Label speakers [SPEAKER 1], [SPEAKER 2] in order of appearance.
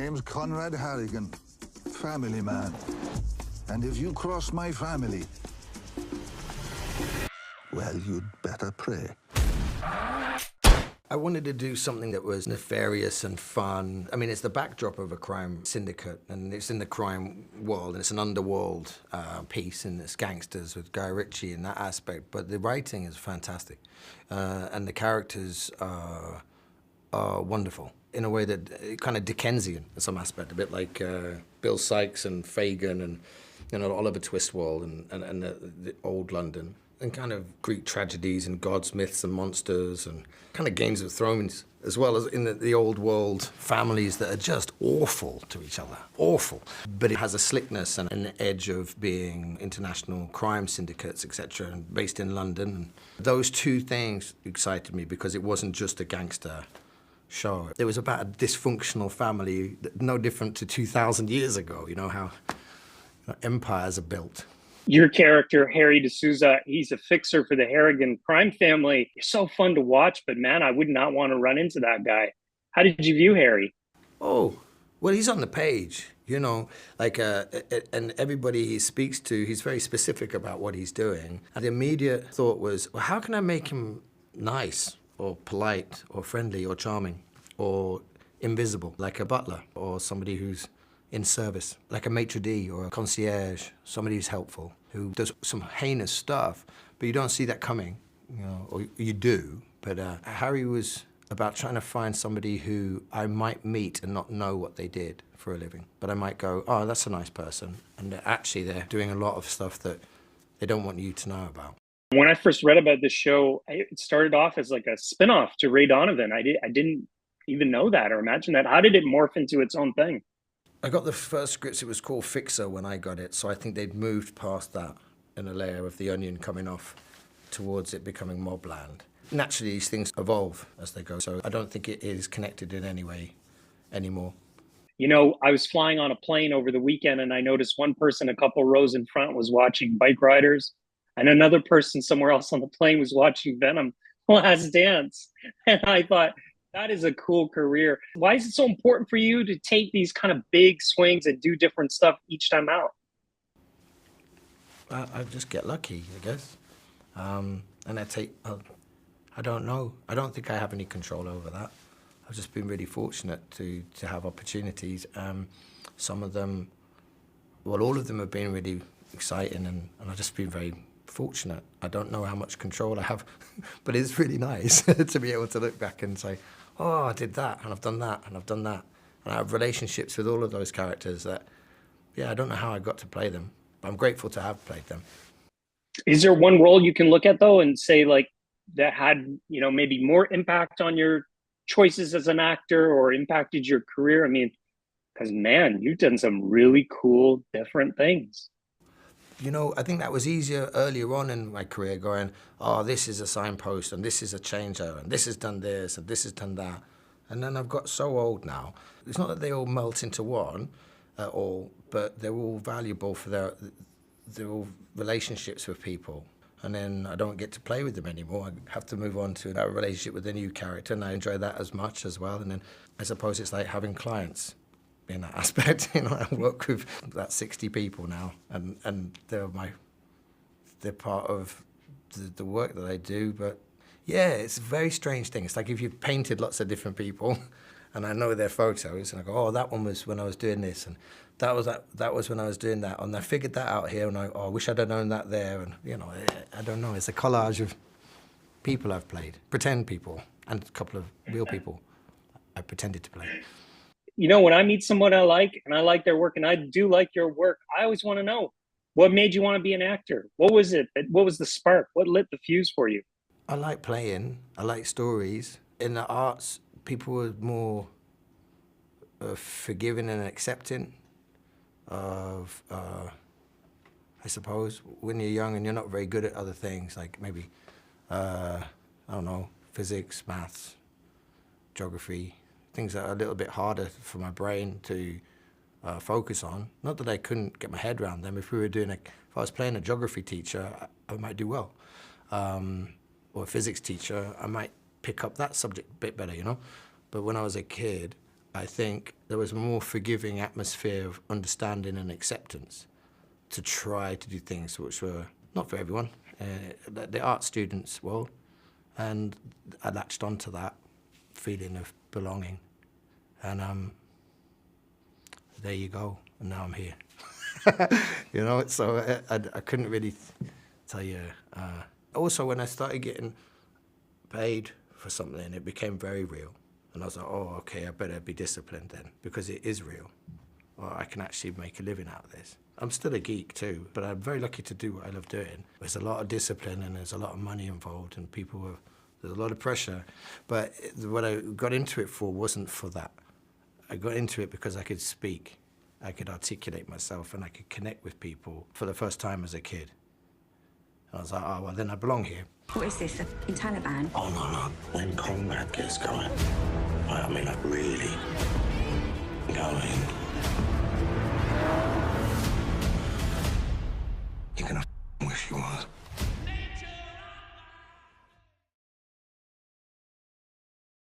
[SPEAKER 1] name's Conrad Harrigan, family man. And if you cross my family, well, you'd better pray.
[SPEAKER 2] I wanted to do something that was nefarious and fun. I mean, it's the backdrop of a crime syndicate, and it's in the crime world, and it's an underworld piece, and it's gangsters with Guy Ritchie in that aspect. But the writing is fantastic, and the characters are wonderful in a way that kind of Dickensian in some aspect, a bit like Bill Sikes and Fagin and Oliver Twistwell and the old London. And kind of Greek tragedies and gods, myths and monsters and kind of Games of Thrones, as well as in the old world families that are just awful to each other, awful. But it has a slickness and an edge of being international crime syndicates, etc., and based in London. And those two things excited me because it wasn't just a gangster show. It was about a dysfunctional family, no different to 2,000 years ago, you know, how empires are built.
[SPEAKER 3] Your character, Harry de Souza, he's a fixer for the Harrigan crime family. It's so fun to watch, but man, I would not want to run into that guy. How did you view Harry?
[SPEAKER 2] Oh, well, he's on the page, you know, like, and everybody he speaks to, he's very specific about what he's doing. And the immediate thought was, well, how can I make him nice or polite or friendly or charming or invisible, like a butler or somebody who's in service, like a maitre d' or a concierge, somebody who's helpful, who does some heinous stuff, but you don't see that coming, you know, or you do. But Harry was about trying to find somebody who I might meet and not know what they did for a living. But I might go, oh, that's a nice person. And actually they're doing a lot of stuff that they don't want you to know about.
[SPEAKER 3] When I first read about this show, it started off as like a spinoff to Ray Donovan. I didn't even know that or imagine that. How did it morph into its own thing?
[SPEAKER 2] I got the first scripts, it was called Fixer when I got it, so I think they'd moved past that in a layer of the onion coming off towards it becoming MobLand. Naturally, these things evolve as they go, so I don't think it is connected in any way anymore.
[SPEAKER 3] You know, I was flying on a plane over the weekend and I noticed one person a couple rows in front was watching Bike Riders, and another person somewhere else on the plane was watching Venom: Last Dance. And I thought, that is a cool career. Why is it so important for you to take these kind of big swings and do different stuff each time out?
[SPEAKER 2] I just get lucky, I guess. And I don't know. I don't think I have any control over that. I've just been really fortunate to have opportunities. Some of them, well, all of them have been really exciting, and I've just been very fortunate. I don't know how much control I have, but it's really nice to be able to look back and say, oh, I did that, and I've done that, and I've done that. And I have relationships with all of those characters that, yeah, I don't know how I got to play them, but I'm grateful to have played them.
[SPEAKER 3] Is there one role you can look at, though, and say, like, that had, you know, maybe more impact on your choices as an actor or impacted your career? I mean, because, man, you've done some really cool, different things.
[SPEAKER 2] You know, I think that was easier earlier on in my career, going, oh, this is a signpost, and this is a changer, and this has done this, and this has done that. And then I've got so old now. It's not that they all melt into one at all, but they're all valuable for their all relationships with people. And then I don't get to play with them anymore. I have to move on to that relationship with a new character, and I enjoy that as much as well. And then I suppose it's like having clients in that aspect. You know, I work with about 60 people now, and they're part of the work that I do. But yeah, it's a very strange thing. It's like if you painted lots of different people, and I know their photos, and I go, oh, that one was when I was doing this, and that was when I was doing that, and I figured that out here, and I wish I'd have known that there, and you know, I don't know. It's a collage of people I've played, pretend people, and a couple of real people I pretended to play.
[SPEAKER 3] You know, when I meet someone I like, and I like their work, and I do like your work, I always want to know, what made you want to be an actor? What was it? What was the spark? What lit the fuse for you?
[SPEAKER 2] I like playing. I like stories. In the arts, people were more forgiving and accepting of, I suppose, when you're young and you're not very good at other things, like maybe, I don't know, physics, maths, geography, things that are a little bit harder for my brain to focus on. Not that I couldn't get my head around them. If I was playing a geography teacher, I might do well. Or a physics teacher, I might pick up that subject a bit better, you know? But when I was a kid, I think there was a more forgiving atmosphere of understanding and acceptance to try to do things which were not for everyone, the art students' world. And I latched onto that feeling of belonging. And there you go, and now I'm here. You know, so I couldn't really tell you. Also, when I started getting paid for something, it became very real. And I was like, oh, okay, I better be disciplined then, because it is real. Or I can actually make a living out of this. I'm still a geek too, but I'm very lucky to do what I love doing. There's a lot of discipline and there's a lot of money involved and there's a lot of pressure. But what I got into it for wasn't for that. I got into it because I could speak, I could articulate myself, and I could connect with people for the first time as a kid. And I was like, oh, well, then I belong here.
[SPEAKER 4] What is this, in Taliban?
[SPEAKER 5] Oh, no. When combat gets going, I mean, like, really going, you're gonna wish you was.